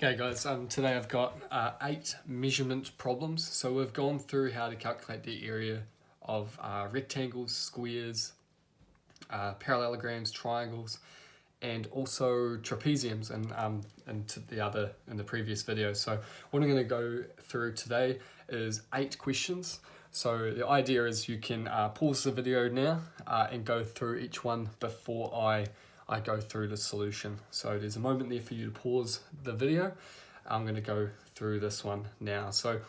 Okay guys, today I've got 8 measurement problems. So we've gone through how to calculate the area of rectangles, squares, parallelograms, triangles, and also trapeziums in the previous video. So what I'm going to go through today is 8 questions. So the idea is you can pause the video now and go through each one before I go through the solution. So there's a moment there for you to pause the video. I'm going to go through this one now. So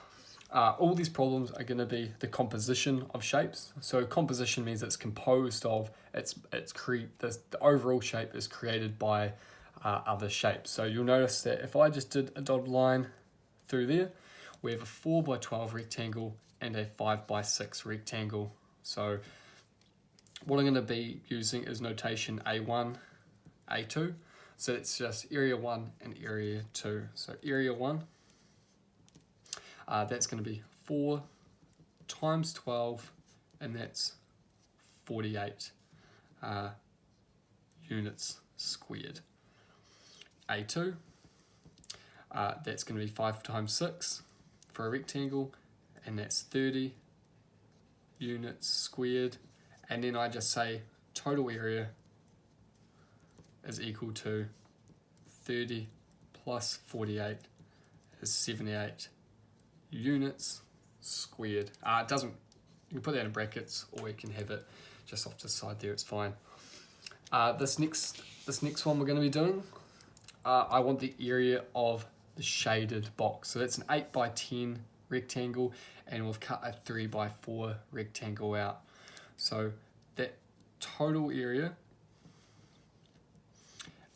all these problems are going to be the composition of shapes. So composition means it's composed of, the overall shape is created by other shapes. So you'll notice that if I just did a dotted line through there, we have a 4x12 rectangle and a 5x6 rectangle. So what I'm going to be using is notation A1, A2. So it's just area 1 and area 2. So area 1, that's going to be 4 times 12, and that's 48 units squared. A2, that's going to be 5 times 6 for a rectangle, and that's 30 units squared. And then I just say total area is equal to 30 plus 48 is 78 units squared. It doesn't, you can put that in brackets or you can have it just off to the side there, it's fine. This next one we're going to be doing, I want the area of the shaded box. So that's an 8x10 rectangle, and we've cut a 3x4 rectangle out. So that total area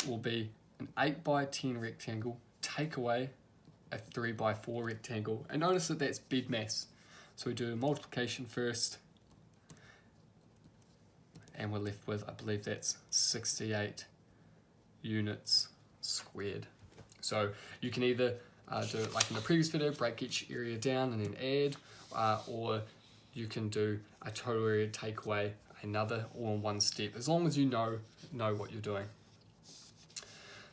will be an 8x10 rectangle, take away a 3x4 rectangle. And notice that that's bed mass. So we do multiplication first, and we're left with, I believe that's 68 units squared. So you can either do it like in the previous video, break each area down and then add, or you can do a total area, take away another, all in one step, as long as you know what you're doing.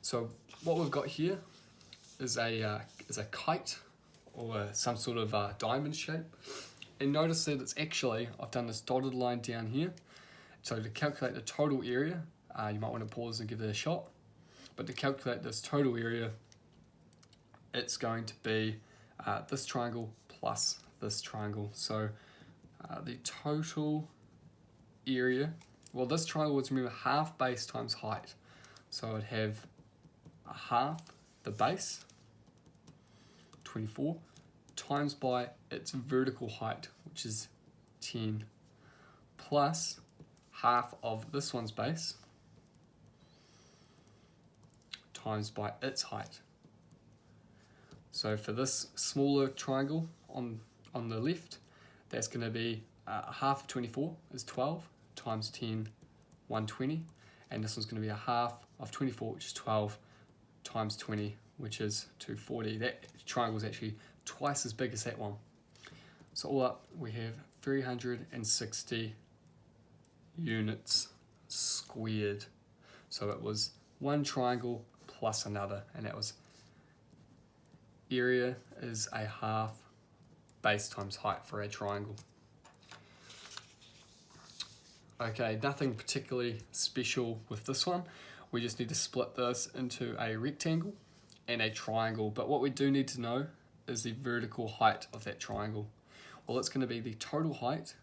So what we've got here is a kite, or some sort of diamond shape. And notice that it's actually, I've done this dotted line down here. So to calculate the total area, you might want to pause and give it a shot. But to calculate this total area, it's going to be this triangle plus this triangle. So the total area, well, this triangle was, remember, half base times height. So I'd have a half the base, 24, times by its vertical height, which is 10, plus half of this one's base, times by its height. So for this smaller triangle on the left, that's going to be half of 24 is 12, times 10, 120, and this one's going to be a half of 24, which is 12, times 20, which is 240. That triangle is actually twice as big as that one. So all up, we have 360 units squared. So it was one triangle plus another, and that was area is a half base times height for a triangle. Okay, nothing particularly special with this one. We just need to split this into a rectangle and a triangle. But what we do need to know is the vertical height of that triangle. Well, it's going to be the total height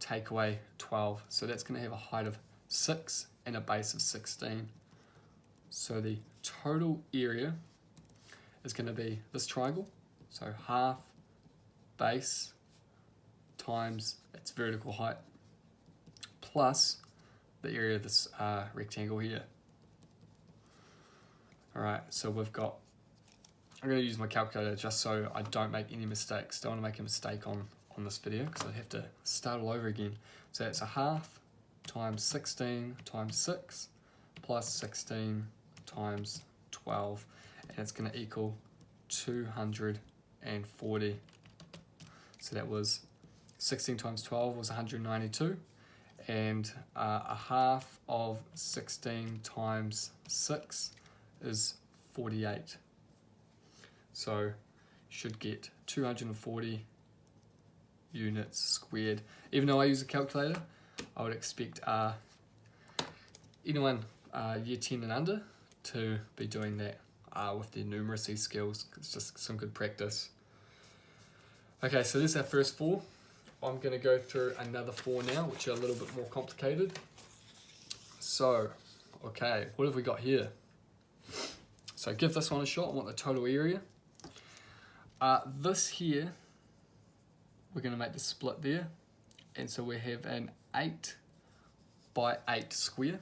take away 12. So that's going to have a height of 6 and a base of 16. So the total area is going to be this triangle. So half base times its vertical height plus the area of this rectangle here. Alright, so we've got, I'm going to use my calculator just so I don't make any mistakes. Don't want to make a mistake on this video because I'd have to start all over again. So it's a half times 16 times 6 plus 16 times 12, and it's going to equal 240. So that was 16 times 12 was 192, and a half of 16 times 6 is 48. So should get 240 units squared. Even though I use a calculator, I would expect anyone year 10 and under to be doing that with their numeracy skills. It's just some good practice. Okay, so this is our first 4. I'm going to go through another 4 now, which are a little bit more complicated. So, okay, what have we got here? So give this one a shot. I want the total area. This here, we're going to make the split there. And so we have an 8 by 8 square.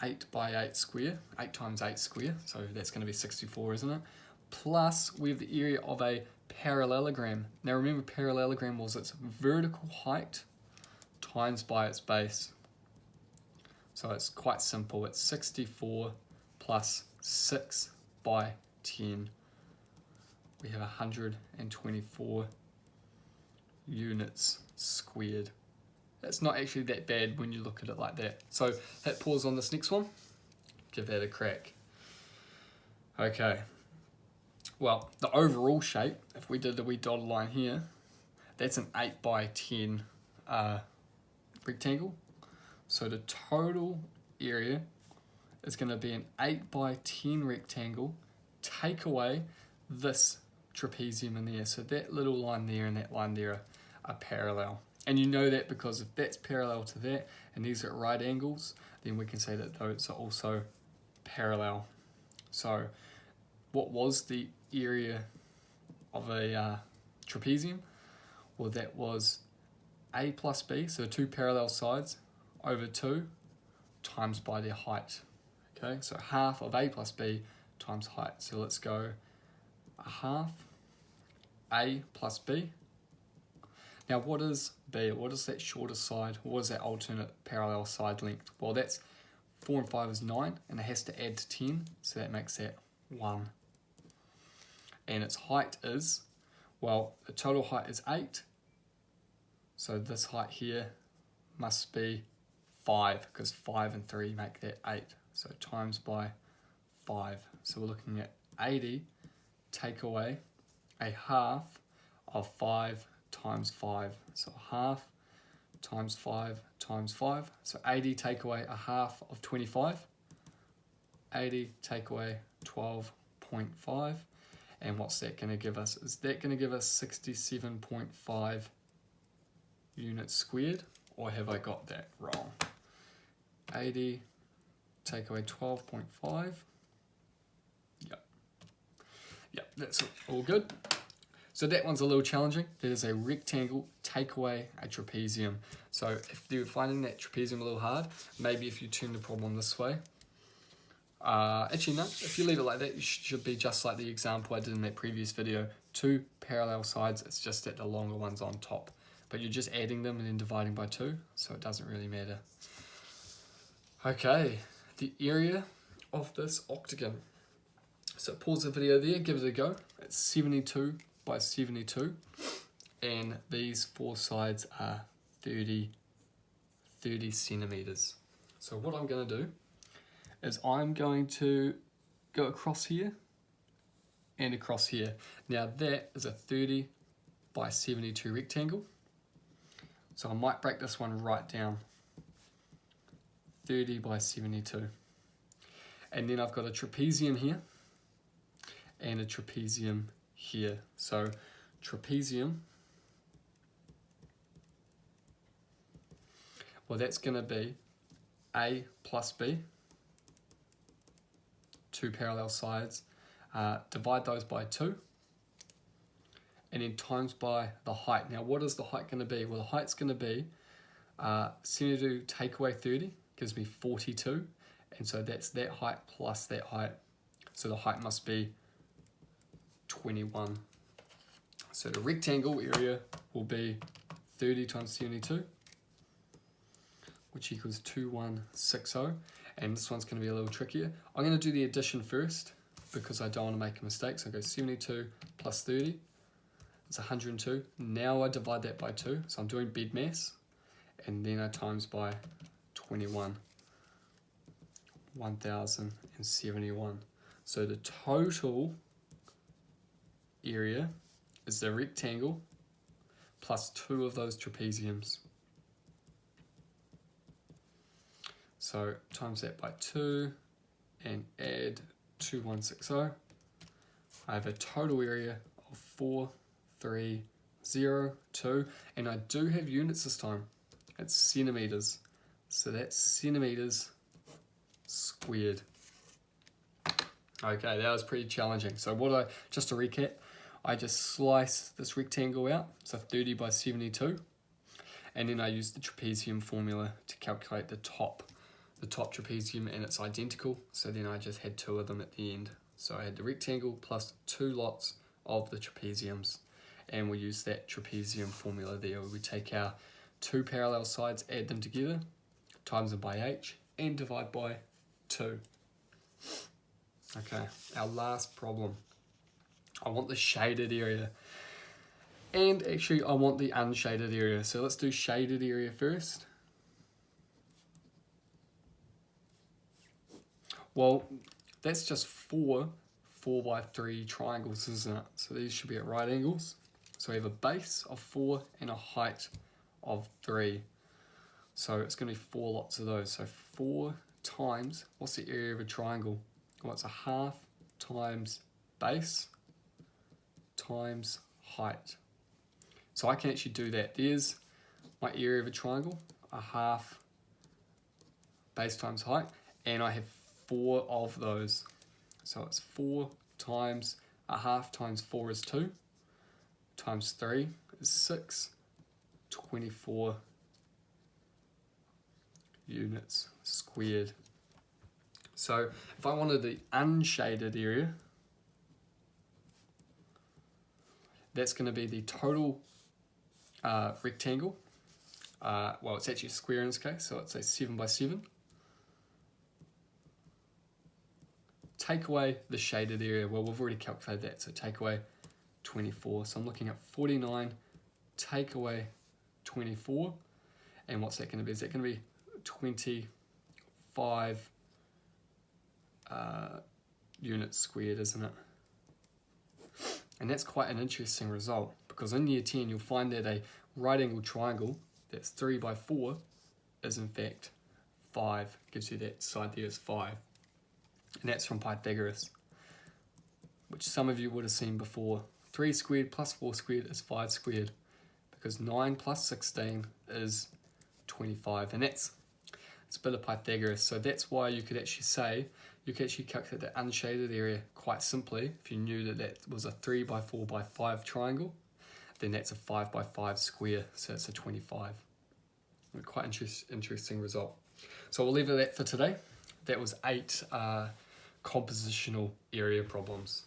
8 by 8 square, 8 times 8 square, so that's going to be 64, isn't it? Plus, we have the area of a parallelogram. Now remember, parallelogram was its vertical height times by its base. So it's quite simple. It's 64 plus 6 by 10. We have 124 units squared. It's not actually that bad when you look at it like that. So hit pause on this next one. Give that a crack. Okay. Well, the overall shape, if we did the wee dotted line here, that's an 8 by 10 rectangle. So the total area is going to be an 8 by 10 rectangle. Take away this trapezium in there. So that little line there and that line there are parallel. And you know that because if that's parallel to that and these are at right angles, then we can say that those are also parallel. So what was the area of a trapezium? Well, that was A plus B, so 2 parallel sides, over 2 times by their height. Okay, so half of A plus B times height. So let's go a half A plus B. Now what is B? What is that shorter side? What is that alternate parallel side length? Well, that's 4 and 5 is 9, and it has to add to 10, so that makes that 1. And its height is, well, the total height is 8, so this height here must be 5, because 5 and 3 make that 8, so times by 5. So we're looking at 80 take away a half of 5 times 5, so half times 5 times 5, so 80 take away a half of 25, 80 take away 12.5, and what's that going to give us? Is that going to give us 67.5 units squared, or have I got that wrong? 80 take away 12.5, yep, that's all good. So that one's a little challenging. That is a rectangle, take away a trapezium. So if you're finding that trapezium a little hard, maybe if you turn the problem this way. Actually no, if you leave it like that, you should be just like the example I did in that previous video. 2 parallel sides, it's just that the longer one's on top. But you're just adding them and then dividing by 2, so it doesn't really matter. Okay, the area of this octagon. So pause the video there, give it a go. It's 72 by 72, and these 4 sides are 30 centimeters. So what I'm going to do is I'm going to go across here and across here. Now that is a 30 by 72 rectangle, so I might break this one right down. 30 by 72, and then I've got a trapezium here and a trapezium here. So trapezium, well, that's going to be A plus B, 2 parallel sides, divide those by 2, and then times by the height. Now what is the height going to be? Well, the height's going to be 72 take away 30 gives me 42, and so that's that height plus that height, so the height must be 21. So the rectangle area will be 30 times 72, which equals 2160, and this one's going to be a little trickier. I'm going to do the addition first because I don't want to make a mistake. So I go 72 plus 30, it's 102. Now I divide that by 2, so I'm doing bed mass, and then I times by 21. 1071. So the total area is the rectangle plus 2 of those trapeziums. So times that by 2 and add 2160. I have a total area of 4302, and I do have units this time. It's centimeters. So that's centimeters squared. Okay, that was pretty challenging. So just to recap, I just slice this rectangle out, so 30 by 72, and then I use the trapezium formula to calculate the top trapezium, and it's identical, so then I just had 2 of them at the end. So I had the rectangle plus 2 lots of the trapeziums, and we use that trapezium formula there. We take our 2 parallel sides, add them together, times them by h, and divide by 2. Okay, our last problem. I want the shaded area, and actually I want the unshaded area. So let's do shaded area first. Well, that's just 4 by 3 triangles, isn't it? So these should be at right angles. So we have a base of 4 and a height of 3. So it's going to be 4 lots of those. So 4 times, what's the area of a triangle? Well, it's a half times base times height. So I can actually do that. There's my area of a triangle, a half base times height, and I have 4 of those. So it's 4 times a half times 4 is 2, times 3 is 6, 24 units squared. So if I wanted the unshaded area, that's going to be the total rectangle. Well, it's actually a square in this case, so it's a 7 by 7. Take away the shaded area. Well, we've already calculated that, so take away 24. So I'm looking at 49, take away 24, and what's that going to be? Is that going to be 25 units squared, isn't it? And that's quite an interesting result, because in year 10 you'll find that a right angle triangle that's 3 by 4 is in fact 5. Gives you that side there is 5. And that's from Pythagoras, which some of you would have seen before. 3 squared plus 4 squared is 5 squared, because 9 plus 16 is 25. And it's a bit of Pythagoras. So that's why you could actually say, you could actually calculate the unshaded area quite simply. If you knew that that was a 3 by 4 by 5 triangle, then that's a 5 by 5 square, so it's a 25. Quite interesting result. So we'll leave it at that for today. That was 8 compositional area problems.